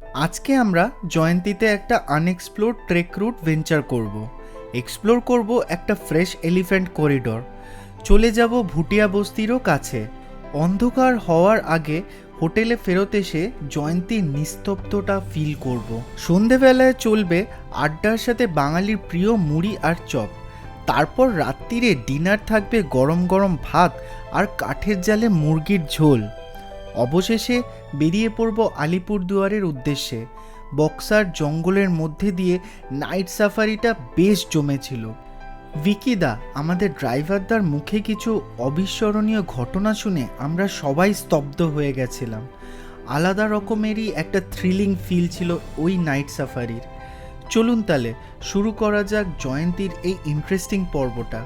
আজকে আমরা জয়ন্তীতে একটা আনএক্সপ্লোর্ড ট্রেক রুট ভেঞ্চার করব। এক্সপ্লোর করব একটা ফ্রেশ এলিফ্যান্ট করিডোর। চলে যাব ভুটিয়া বস্তিরও কাছে। অন্ধকার হওয়ার আগে হোটেলে ফেরত এসে জয়ন্তীর নিস্তব্ধতা ফিল করব। সন্ধেবেলায় চলবে আড্ডার সাথে বাঙালির প্রিয় মুড়ি আর চপ। তারপর রাত্রিরে ডিনার থাকবে গরম গরম ভাত আর কাঠের জালে মুরগির ঝোল। অবশেষে বেরিয়ে পড়ব আলিপুরদুয়ারের উদ্দেশ্যে। বক্সার জঙ্গলের মধ্যে দিয়ে নাইট সাফারিটা বেশ জমেছিল। ভিকিদা আমাদের ড্রাইভারদার মুখে কিছু অবিস্মরণীয় ঘটনা শুনে আমরা সবাই স্তব্ধ হয়ে গেছিলাম। আলাদা রকমেরই একটা থ্রিলিং ফিল ছিল ওই নাইট সাফারির। চলুন তাহলে শুরু করা যাক জয়ন্তীর এই ইন্টারেস্টিং পর্বটা।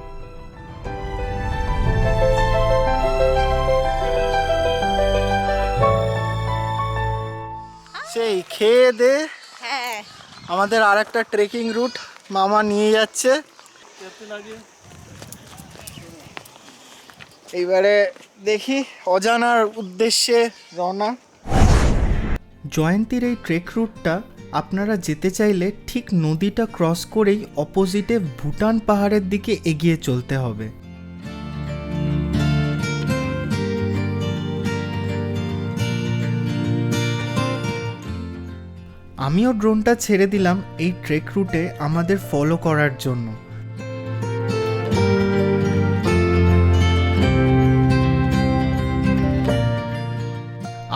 সেই খেয়ে দে আমাদের আর একটা ট্রেকিং রুট মামা নিয়ে যাচ্ছে। এইবারে দেখি অজানার উদ্দেশ্যে রওনা। জয়ন্তীর এই ট্রেক রুটটা আপনারা যেতে চাইলে ঠিক নদীটা ক্রস করেই অপোজিটে ভুটান পাহাড়ের দিকে এগিয়ে চলতে হবে। আমিও ড্রোনটা ছেড়ে দিলাম এই ট্রেক রুটে আমাদের ফলো করার জন্য।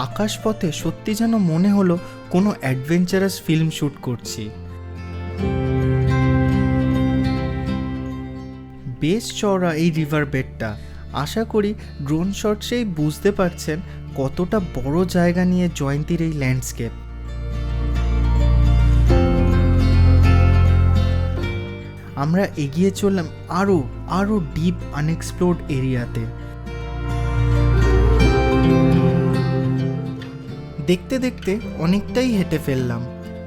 আকাশপথে সত্যি যেন মনে হলো কোনো অ্যাডভেঞ্চারাস ফিল্ম শ্যুট করছি। বেশ চওড়া এই রিভার বেডটা। আশা করি ড্রোন শটসেই বুঝতে পারছেন কতটা বড় জায়গা নিয়ে জয়ন্তীর এই ল্যান্ডস্কেপ। আমরা এগিয়ে চললাম আরও ডিপ আনএক্সপ্লোর্ড এরিয়াতে। দেখতে দেখতে অনেকটাই হেঁটে ফেললাম,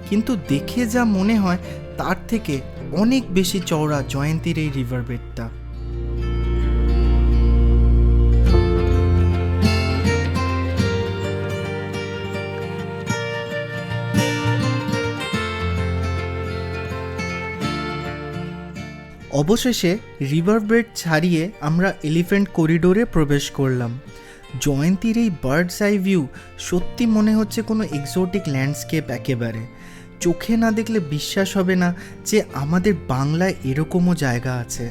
কিন্তু দেখে যা মনে হয় তার থেকে অনেক বেশি চওড়া জয়ন্তীর এই রিভার বেডটা। অবশেষে রিভার বেড ছাড়িয়ে আমরা এলিফ্যান্ট করিডোরে প্রবেশ করলাম। জয়ন্তীর এই বার্ডস আই ভিউ সত্যি মনে হচ্ছে কোনো এক্সোটিক ল্যান্ডস্কেপ একেবারে। চোখে না দেখলে বিশ্বাস হবে না যে আমাদের বাংলায় এরকমও জায়গা আছে।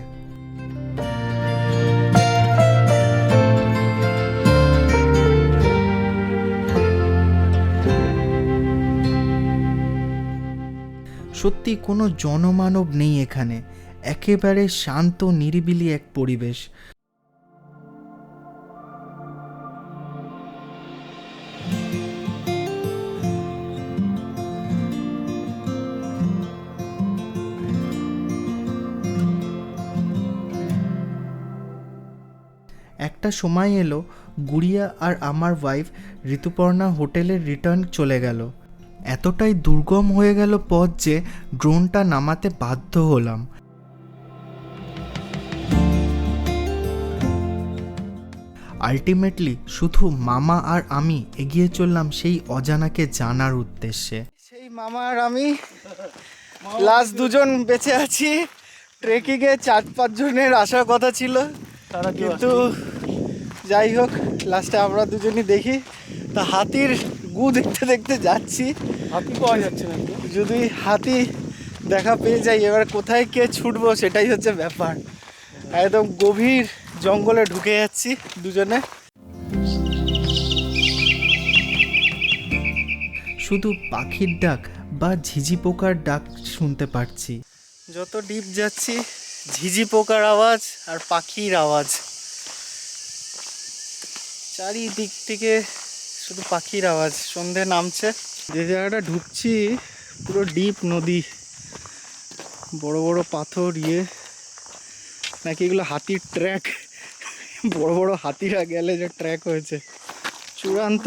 সত্যি কোনো জনমানব নেই এখানে, একেবারে শান্ত নিরিবিলি এক পরিবেশ। একটা সময় এলো গুড়িয়া আর আমার ওয়াইফ ঋতুপর্ণা হোটেলের রিটার্ন চলে গেল। এতটাই দুর্গম হয়ে গেল পথ যে ড্রোনটা নামাতে বাধ্য হলাম। আলটিমেটলি শুধু মামা আর আমি এগিয়ে চললাম সেই অজানাকে জানার উদ্দেশ্যে। সেই মামা আর আমি লাস্ট দুজন বেঁচে আছি। ট্রেকিংয়ে 4-5 জনের আসার কথা ছিল, কিন্তু যাই হোক লাস্টে আমরা দুজনই দেখি। তা হাতির গু দেখতে দেখতে যাচ্ছি, হাতি পাওয়া যাচ্ছে না। যদি হাতি দেখা পেয়ে যাই এবার কোথায় কে ছুটবো সেটাই হচ্ছে ব্যাপার। একদম গভীর জঙ্গলে ঢুকে যাচ্ছি দুজনে। শুধু পাখির ডাক বা ঝিঝি পোকার ডাক শুনতে পাচ্ছি। যত ডিপ যাচ্ছি ঝিঝি পোকার আওয়াজ আর পাখির আওয়াজ, চারিদিক থেকে শুধু পাখির আওয়াজ। সন্ধে নামছে, যে জায়গাটা ঢুকছি পুরো ডিপ নদী, বড় বড় পাথর, নাকি এগুলো হাতির ট্র্যাক। বড় বড় হাতিরা গেলে যে ট্র্যাক হয়েছে চূড়ান্ত।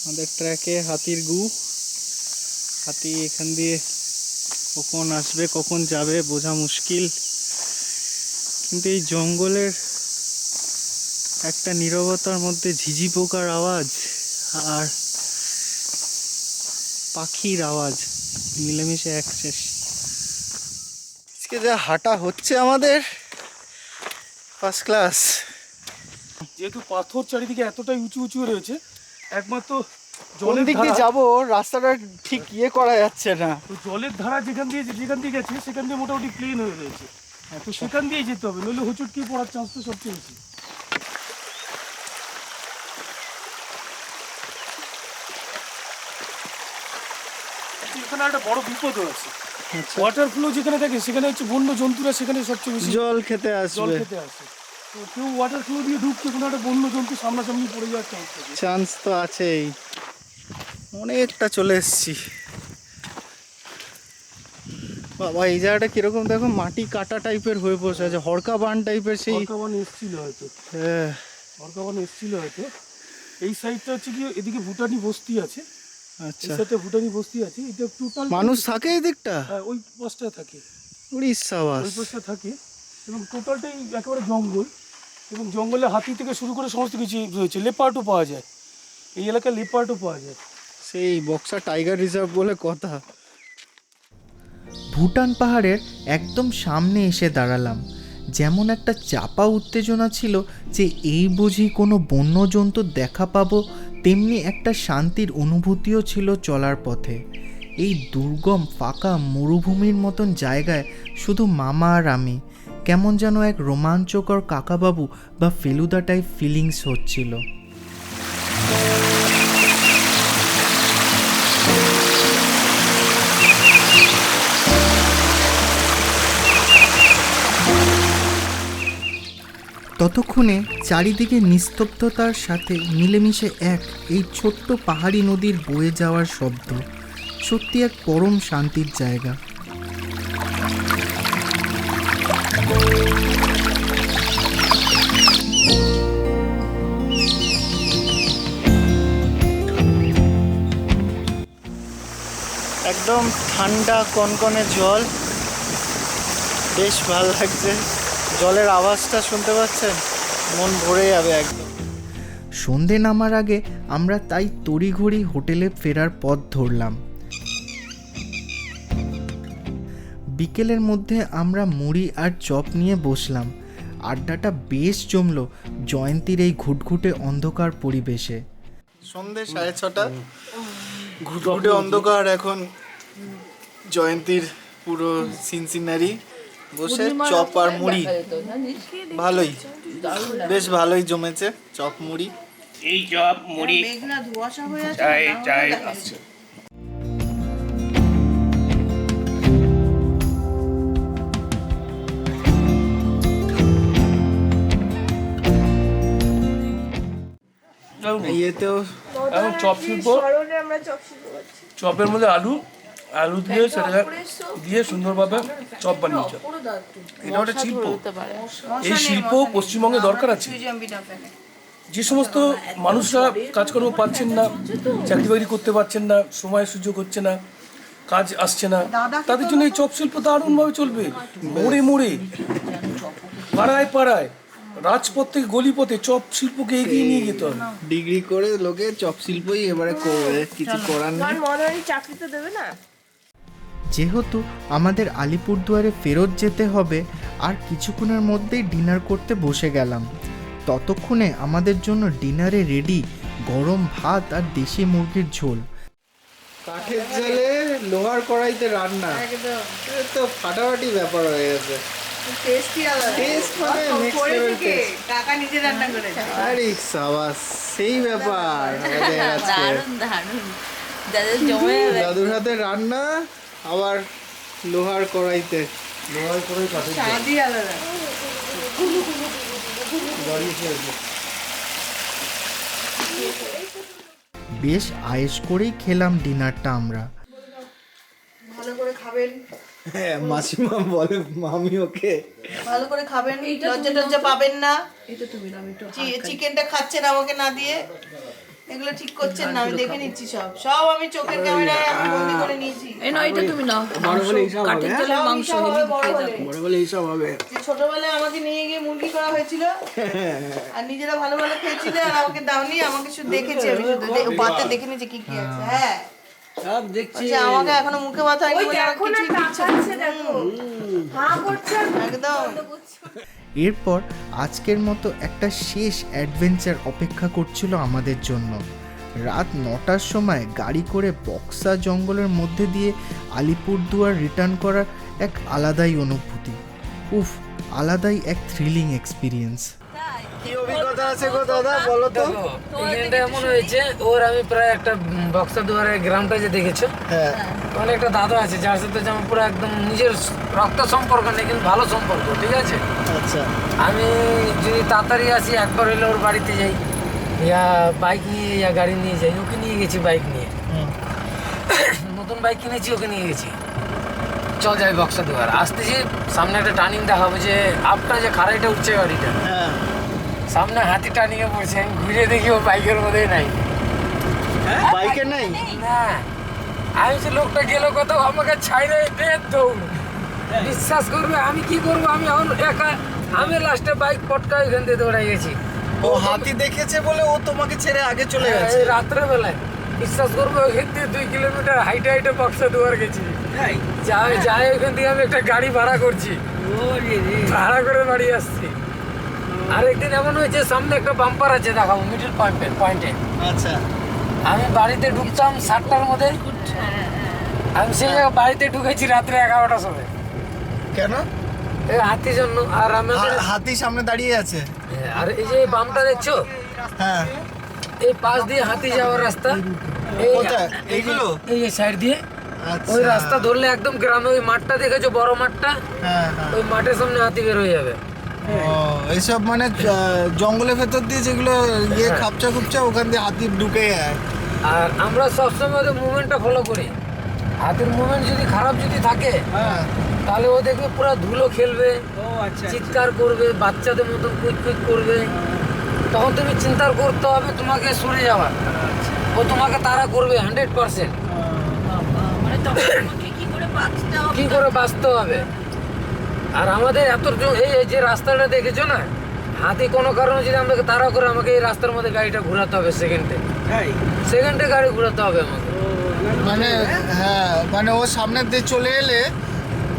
আমাদের ট্র্যাকে হাতির গু। হাতি এখান দিয়ে কখন আসবে কখন যাবে বোঝা মুশকিল, কিন্তু এই জঙ্গলের একটা নীরবতার মধ্যে ঝিঝি পোকার আওয়াজ আর পাখির আওয়াজ মিলেমিশে এক শেষ। আজকে যা হাঁটা হচ্ছে আমাদের ফার্স্ট ক্লাস। যেহেতু পাথর চারিদিকে এতটাই উঁচু উঁচু রয়েছে, একমাত্র কোন দিক দিয়ে যাবো রাস্তাটা ঠিক করা যাচ্ছে না। জলের ধারা যেখান দিয়ে গেছে সেখান দিয়ে মোটামুটি প্লেন হয়ে রয়েছে, তো সেখান দিয়ে যেতে হবে, নইলে হুচুটকি পড়ার চান্স তো সবচেয়ে বেশি। এখানে একটা বড় বিপদ আছে, ওয়াটার ফ্লো যেখানে থাকে সেখানে হচ্ছে বন্য জন্তুরা সেখানে সবচেয়ে বেশি জল খেতে আসে। তো কেউ ওয়াটার ফ্লো দিয়ে ঢুকছে, কোনো একটা বন্য জন্তু সামনাসামনি পড়ে যাওয়ার চান্স তো আছেই। অনেকটা চলে এসেছি বাবা। এই জায়গাটা কিরকম দেখো, মাটি কাটা টাইপের হয়ে বসে আছে, হড়কা বান টাইপের। সেই হরকাবান এসেছিল হয়তো, হরকাবান এসেছিল হয়তো। এই সাইডটা হচ্ছে কি, এদিকে ভুটানি বস্তি আছে। আচ্ছা, সাইডটা ভুটানি বস্তি আছে। এটা টোটাল মানুষ থাকে এই দিকটা? হ্যাঁ, ওই পাশটা থাকে, উড়িষ্যা বাস ওই পাশটা থাকে। এবং টোটালটাই একেবারে জঙ্গল, এবং জঙ্গলে হাতি থেকে শুরু করে সমস্ত কিছু রয়েছে। লেপার্ডও পাওয়া যায় এই এলাকায়, লেপার্ডও পাওয়া যায়। সেই বক্সা টাইগার রিজার্ভ বলে কথা। ভুটান পাহাড়ের একদম সামনে এসে দাঁড়ালাম। যেমন একটা চাপা উত্তেজনা ছিল যে এই বুঝি কোনো বন্যজন্তু দেখা পাবো, তেমনি একটা শান্তির অনুভূতিও ছিল চলার পথে। এই দুর্গম ফাঁকা মরুভূমির মতন জায়গায় শুধু মামা আর আমি, কেমন যেন এক রোমাঞ্চকর কাকাবাবু বা ফেলুদা টাইপ ফিলিংস হচ্ছিল। ততক্ষণে চারিদিকে নিস্তব্ধতার সাথে মিলেমিশে এই ছোট্ট পাহাড়ি নদীর বয়ে যাওয়ার শব্দ। সত্যি এক পরম শান্তির জায়গা। একদম ঠান্ডা কনকনে জল, বেশ ভালো লাগছে। জলের আওয়াজটা শুনতে পাচ্ছেন, মন ভরে যাবে একদম। সন্ধে নামার আগে আমরা তাই তড়িঘড়ি হোটেলে ফেরার পথ ধরলাম। বিকেলের মধ্যে আমরা মুড়ি আর চপ নিয়ে বসলাম। আড্ডাটা বেশ জমলো জয়ন্তীর এই ঘুটঘুটে অন্ধকার পরিবেশে। সন্ধে 6:30, ঘুটঘুটে অন্ধকার। এখন জয়ন্তীর পুরো সিনসিনারি বসে চপ আর মুড়ি, ভালোই, বেশ ভালোই জমেছে চপ মুড়ি। এই চপ মুড়ি চাই চাই আসছে। ইয়েতেও এখন চপ শিল্প, চপের মধ্যে আলু দিয়ে সেটা দিয়ে সুন্দরভাবে চপ বানিয়েছে। এটা একটা শিল্প, এই শিল্প পশ্চিমবঙ্গে দরকার আছে। যে সমস্ত মানুষরা কাজকর্ম পাচ্ছেন না, চাকরি বাকরি করতে পারছেন না, সময় সুযোগ হচ্ছে না, কাজ আসছে না, তাদের জন্য এই চপ শিল্প দারুণভাবে চলবে। মোড়ে মোড়ে, পাড়ায় পাড়ায়, রাজপথ থেকে গলিপথে চপ শিল্পকে এগিয়ে নিয়ে যেতে হবে। ডিগ্রি করে লোকে চপ শিল্পই এবারে করবে, কিছু করার নেই। চাকরি তো দেবে না। যেহেতু আমাদের আলিপুরদুয়ারে ফেরত যেতে হবে, আর কিছুক্ষণের মধ্যেই ডিনার করতে বসে গেলাম। ততক্ষণে আমাদের জন্য ডিনারে রেডি গরম ভাত আর দেশি মুরগির ঝোল। কাঠের জালে লোহার কড়াইতে রান্না, তো ফাটাফাটি ব্যাপার হয়ে গেছে। সেই ব্যাপার, দাদুর হাতে রান্না, আবার লোহার কড়াইতে। বেশ আয়েশ করেই খেলাম ডিনারটা আমরা। ভালো করে খাবেন। হ্যাঁ, মাসিমা বলে মামি ওকে ভালো করে খাবেন, লজ্জা টজ্জা পাবেন না। চিকেনটা খাচ্ছেন আমাকে না দিয়ে, এগুলো ঠিক করছেন না। আমি দেখে নিচ্ছি, সব আমি চোখের ক্যামেরায় আমি বন্দি করে নিয়েছি। এই নাও, এটা তুমি নাও। বড় বলে হিসাব হবে, কাঠের জালের মাংস বড় বলে হিসাব হবে। যে ছোটবেলায় আমাকে নিয়ে গিয়ে মুরগি করা হয়েছিল, আর নিজেরা ভালো ভালো খেয়েছিলে, আর আমাকে দাওনি। আমাকে শুধু দেখেছি, আমি শুধু পাতে দেখে নিয়েছি কি কি আছে। হ্যাঁ, সব দেখছি বলছে আমাকে এখনো মুখে ব্যথা হয়নি, বলছে আমার কিছুই দিচ্ছে না। একদম। এরপর আজকের মতো একটা শেষ অ্যাডভেঞ্চার অপেক্ষা করছিল আমাদের জন্য। রাত 9টার সময় গাড়ি করে বক্সা জঙ্গলের মধ্যে দিয়ে আলিপুরদুয়ার রিটার্ন করার এক আলাদাই অনুভূতি। উফ, আলাদাই এক থ্রিলিং এক্সপিরিয়েন্স। কি অভিজ্ঞতা আছে গো দাদা, বলো তো। এখানটা এমন হয়েছে, ওর আমি প্রায় একটা বক্সা দুয়ারের গ্রামটা যে দেখেছো, হ্যাঁ ওখানে একটা দাদা আছে যার সাথে যেমন পুরো একদম নিজের রক্ত সম্পর্ক নেই, কিন্তু ভালো সম্পর্ক, ঠিক আছে। আচ্ছা আমি যদি তাড়াতাড়ি আসি একবার হইলে ওর বাড়িতে যাই, ইয়া বাইক নিয়ে ইয়া গাড়ি নিয়ে যাই। ওকে নিয়ে গেছি বাইক নিয়ে, নতুন বাইক কিনেছি, ওকে নিয়ে গেছি। চল যাই বক্সা দুয়ার। আসতেছি, সামনে একটা টার্নিং দেখাবো, যে আপটা যে খাড়াইটা উঠছে গাড়িটা, হ্যাঁ সামনে হাতি টার্নিংয়ে পড়ছে। আমি ঘুরে দেখি ও বাইকের মধ্যেই নাই। বাইকে নাই না, আমি যে লোকটা গেল কোথাও, আমাকে ছাইরে দৌড়। বিশ্বাস করবে আমি কি করবো, আমি এখন একা, আমি লাস্টে বাইক পটকা এখান থেকে দৌড়াই গেছি। ও হাতি দেখেছে বলে ও তোমাকে ছেড়ে আগে চলে গেছে। এই রাত্রে বেলায় বিশ্বাস করবো, ওইখান থেকে 2 কিলোমিটার হাইটে হাইটে বক্সা দুয়ার গেছি। যাই ওইখান থেকে আমি একটা গাড়ি ভাড়া করছি, ভাড়া করে বাড়ি আসছি। আর একদিন এমন হয়েছে, সামনে একটা বাম্পার আছে দেখাবো, মিডল পয়েন্টে। আচ্ছা আমি বাড়িতে ঢুকতাম 7টার মধ্যে, আমি সেই জায়গায় বাড়িতে ঢুকেছি রাত্রে 11টার সময়। কেন? এই হাতির জন্য। আর আমি হাতি সামনে দাঁড়িয়ে আছে। আর এই যে বামটা দেখছো, হ্যাঁ এই পাশ দিয়ে হাতি যাওয়ার রাস্তা, এই কোথায়? এইগুলো? এই সাইড দিয়ে আচ্ছা ওই রাস্তা ধরলে একদম গ্রামে, ওই মাঠটা দেখেছো বড় মাঠটা, হ্যাঁ হ্যাঁ। ওই মাঠের সামনে হাতি বের হয়ে যাবে। ও এইসব মানে জঙ্গলের ভেতর দিয়ে যেগুলো ইয়ে খাপচা খুপচা, ওখান দিয়ে হাতি ঢুকে যায়। আর আমরা সবসময় ওদের মুভমেন্টটা ফলো করি। হাতির মুভমেন্ট যদি খারাপ যদি থাকে, হ্যাঁ তাহলে ও দেখবে পুরো ধুলো খেলবে, চিৎকার করবে, বাচ্চাদের মতন কুইক কুইক করবে। তখন তুমি চিন্তা করতে হবে তোমাকে সরে যাওয়ার, ও তোমাকে তাড়া করবে 100%। কি করে বাঁচতে হবে। আর আমাদের এত এই যে রাস্তাটা দেখেছো না, হাতি কোনো কারণে যদি আমাকে তাড়া করে, আমাকে এই রাস্তার মধ্যে গাড়িটা ঘোরাতে হবে সেকেন্ডে গাড়ি ঘোরাতে হবে আমাকে। মানে হ্যাঁ, মানে ও সামনের দিয়ে চলে এলে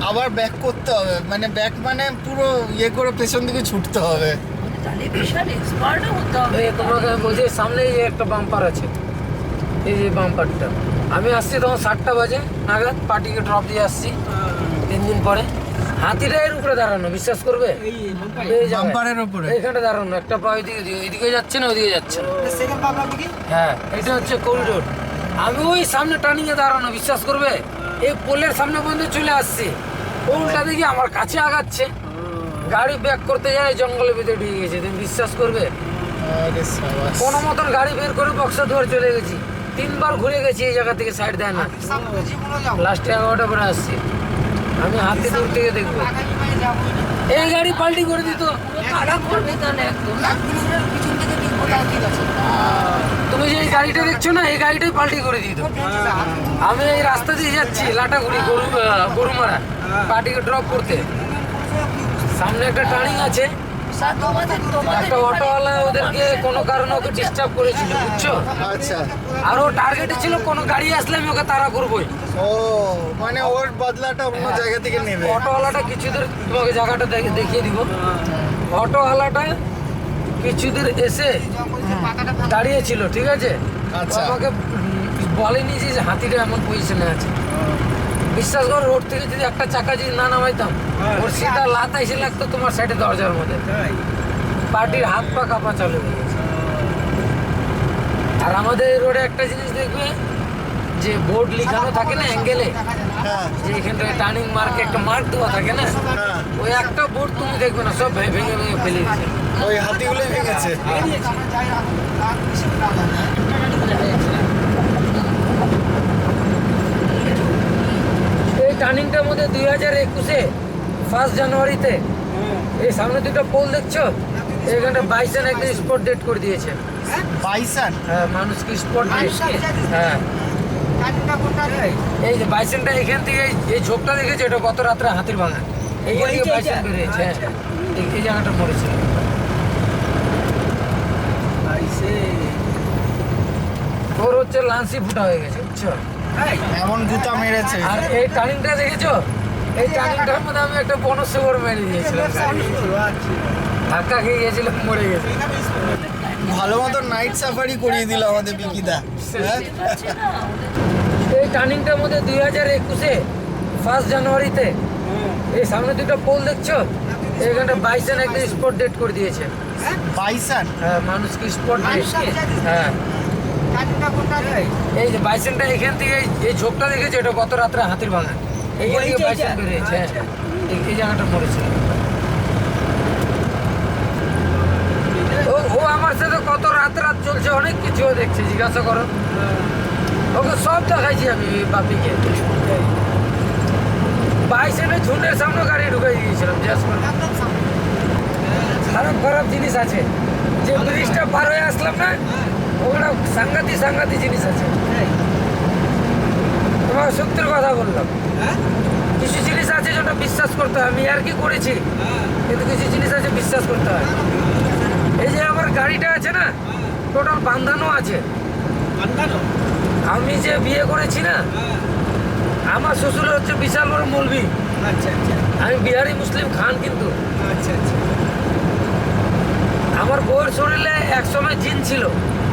আবার ব্যাক করতে হবে, মানে ব্যাক মানে পুরো ইয়ে করে পেছন দিকে ছুটতে হবে। এই তোমাকে বলছি, সামনেই একটা বাম্পার আছে, এই যে বাম্পারটা। আমি আসছি তখন 7টা বাজে নাগাদ, পার্টিকে ড্রপ দিয়ে আসছি 3 দিন পরে। হাতিটা এর উপরে দাঁড়ানো, বিশ্বাস করবে, এই বাম্পারের উপরে এইখানটা দাঁড়ানো, একটা পা ওইদিকে যাচ্ছে না, ওইদিকে যাচ্ছে না। হ্যাঁ, এটা হচ্ছে করিডোর। আমি ওই সামনে টার্নিংয়ে দাঁড়ানো, বিশ্বাস করবে, এই পোলের সামনে পর্যন্ত চলে আসছি। উল্টা দিকে আমার কাছে আগাচ্ছে, গাড়ি ব্যাক করতে যায়, জঙ্গলের ভিতরে ঢুকে গেছে। তুমি বিশ্বাস করবে, কোনো মতন গাড়ি বের করে বক্সা দুয়ার চলে গেছি। 3 বার ঘুরে গেছি, এই জায়গা থেকে সাইড দেয় না। লাস্টে 11টা পরে আসছি। আমি হাতি দূর থেকে দেখবো, এই গাড়ি পাল্টি করে দিত। তুমি যে এই গাড়িটা দেখছো না, এই গাড়িটাই পাল্টি করে দিত। আমি এই রাস্তা দিয়ে যাচ্ছি লাটাগুড়ি গরুমারা পার্টিকে ড্রপ করতে। সামনে একটা টার্নিং আছে, একটা অটোওয়ালা ওদেরকে কোনো কারণে ওকে ডিস্টার্ব করেছিল, বুঝছো। আচ্ছা, আর ও টার্গেটে ছিল কোনো গাড়ি আসলে আমি ওকে তাড়া করবোই। ও মানে ওর বদলাটা অন্য জায়গা থেকে নেবে। অটোওয়ালাটা কিছু দূর, তোমাকে জায়গাটা দেখিয়ে দিব। অটোওয়ালাটা কিছু দূর এসে দাঁড়িয়েছিল, ঠিক আছে। আচ্ছা, আমাকে বলেনি যে হাতিটা এমন পজিশনে আছে। বিশ্বাস করো, রোড থেকে যদি একটা চাকা যদি না নামাইতাম, ওর সিধা লাত এসে লাগতো তোমার সাইডে দরজার মধ্যে। পার্টির হাত পা কাঁপা চালু হয়ে গেছে। আর আমাদের এই রোডে একটা জিনিস দেখবে, যে বোর্ড লিখানো থাকে না অ্যাঙ্গেলে, যে এখানটায় টার্নিং মার্কে একটা মার্ক দেওয়া থাকে না, ওই একটা বোর্ড তুমি দেখবে না, সব ভেঙে ভেঙে ফেলে দিচ্ছে। ওই হাতিগুলোই ভেঙেছে। এই টার্নিংটার মধ্যে 2021-এ 1 জানুয়ারিতে এই সামনে 2টা পোল দেখছো, এইখানটা বাইসন একদিন স্পট ডেট করে দিয়েছে। বাইসন? হ্যাঁ, মানুষকে স্পট ডেট। হ্যাঁ, এই যে বাইসনটা এখান থেকে, এই ঝোপটা দেখেছো, এটা গত রাত্রে হাতির ভাঙা, এইখান থেকে বাইসন বেরিয়েছে। এই জায়গাটা পড়েছিল। ওর হচ্ছে লাঞ্চি ফুটা হয়ে গেছে, বুঝছো। এমন গুতা মেরেছে। আর এই টার্নিংটা দেখেছো? এই টার্নিংটার মধ্যে আমি একটা বনসাগর মেরে দিয়েছিলাম, ধাক্কা খেয়ে গেছিলাম, মরে গেছে। ভালো মতো নাইট সাফারি করিয়ে দিল আমাদের বিকিদা। এই টার্নিংটার মধ্যে 2021-এ 1 জানুয়ারিতে এই সামনে দুটো পোল দেখছো, এখানটা বাইসন একটা স্পট ডেট করে দিয়েছে। বাইসন? হ্যাঁ, মানুষকে স্পট ডেট। হ্যাঁ, এই যে বাইসনটা এখান থেকে এই ঝোপটা দেখেছো, এটা গত রাত্রে হাতির বাগান, এইখান থেকে বাইসন বেরিয়েছে। এই জায়গাটা পড়েছিল। ও আমার সাথে কত রাত চলছে, অনেক কিছু দেখছে, জিজ্ঞাসা করো ওকে, সব দেখাইছি আমি বাপিকে। বাইসেনের ঝুন্ডের সামনে গাড়ি ঢুকাই দিয়েছিলাম। খারাপ খারাপ জিনিস আছে, যে ব্রিজটা পার হয়ে আসলাম না, ওখানে সাংঘাতিক জিনিস আছে। তোমার সত্যের কথা বললাম, কিছু জিনিস আছে যেটা বিশ্বাস করতে হয়। আমি আর কি করেছি, কিন্তু কিছু জিনিস আছে বিশ্বাস করতে হয়। এই যে আমার গাড়িটা আছে না, টোটাল বান্ধানো আছে। আমি যে বিয়ে করেছি না, আমার শ্বশুর হচ্ছে বিশাল বড় মৌলবি। আচ্ছা আচ্ছা আমি বিহারি মুসলিম খান, কিন্তু আচ্ছা আচ্ছা আমার বউয়ের শরীরে একসময় জিন ছিল।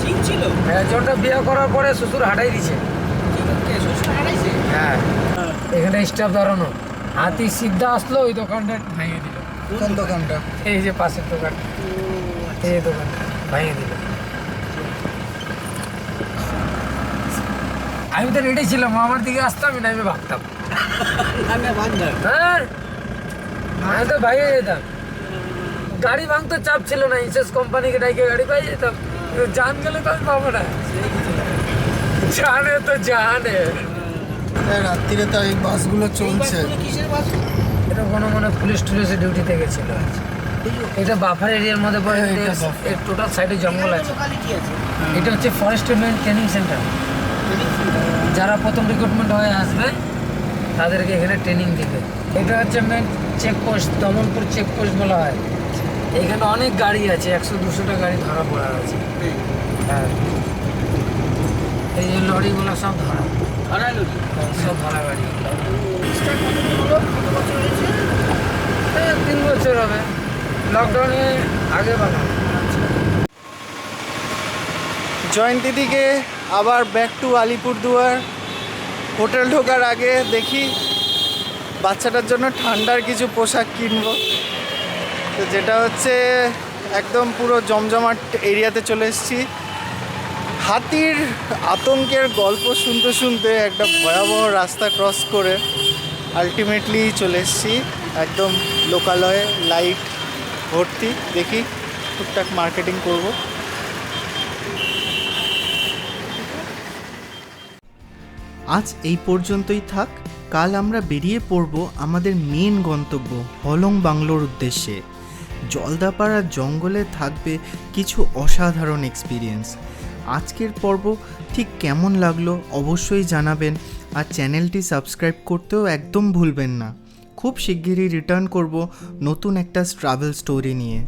ঠিক ছিল। একজনটা বিয়ে করার পরে শ্বশুর হাঁটাই দিছে। কে শ্বশুর হারাইছে? হ্যাঁ, এখানে স্টাফ দাঁড়ানো, হাতি সিদ্ধা আসলো, ওই দোকানটা ভেঙে দিল। কোন দোকানটা? এই যে পাশের দোকান, এই দোকানটা ভেঙে দিল। আমি তো রেডি ছিলাম, আমার দিকে আসতাম না, আমি ভাবতাম। আমি বান্ধব। হ্যাঁ, আমি তো ভাইয়ে যেতাম। গাড়ি ভাঙতে চাপ ছিল না, ইনসেস কোম্পানিকে ডাইকে গাড়ি পাই যেতাম। জান গেলে তো আমি পাবো না, জানে তো জানে। রাত্রিরে তো এই বাসগুলো চলছে। কিসের বাস? এটা কোনো মনে পুলিশ টুলিশে ডিউটিতে গেছিল। এটা বাফার এরিয়ার মধ্যে পড়ে। এটা buffer। এর টোটাল সাইডে জঙ্গল আছে। লোকালিটি আছে। এটা হচ্ছে ফরেস্টমেন্ট ট্রেনিং সেন্টার। যারা প্রথম রিক্রুটমেন্ট হয়ে আসবে তাদেরকে এখানে ট্রেনিং দিবে। এটা হচ্ছে মেন চেকপোস্ট, দমনপুর চেকপোস্ট বলা হয়। এখানে অনেক গাড়ি আছে, 100-200টা গাড়ি ধরা পড়া আছে। হ্যাঁ, এই যে লরিগুলো সব ধরা, হারাইলো। সব ধরা গাড়ি। 3 বছর হবে, লকডাউনে আগে বানানো। জয়ন্তী দিকে আবার ব্যাক টু আলিপুরদুয়ার। হোটেল ঢোকার আগে দেখি বাচ্চাটার জন্য ঠান্ডার কিছু পোশাক কিনবো। তো যেটা হচ্ছে একদম পুরো জমজমাট এরিয়াতে চলে এসেছি। হাতির আতঙ্কের গল্প শুনতে শুনতে একটা ভয়াবহ রাস্তা ক্রস করে আলটিমেটলি চলে এসেছি একদম লোকালয়ে, লাইট ভর্তি। দেখি টুকটাক মার্কেটিং করব। আজ এই পর্যন্তই থাক। কাল আমরা বেরিয়ে পড়ব আমাদের মেন গন্তব্য হলং বাংলোর উদ্দেশ্যে। জলদাপাড়া জঙ্গলে থাকবে কিছু অসাধারণ এক্সপিরিয়েন্স। আজকের পর্ব ঠিক কেমন লাগলো অবশ্যই জানাবেন, আর চ্যানেলটি সাবস্ক্রাইব করতেও একদম ভুলবেন না। খুব শিগগিরই রিটার্ন করব নতুন একটা ট্রাভেল স্টোরি নিয়ে।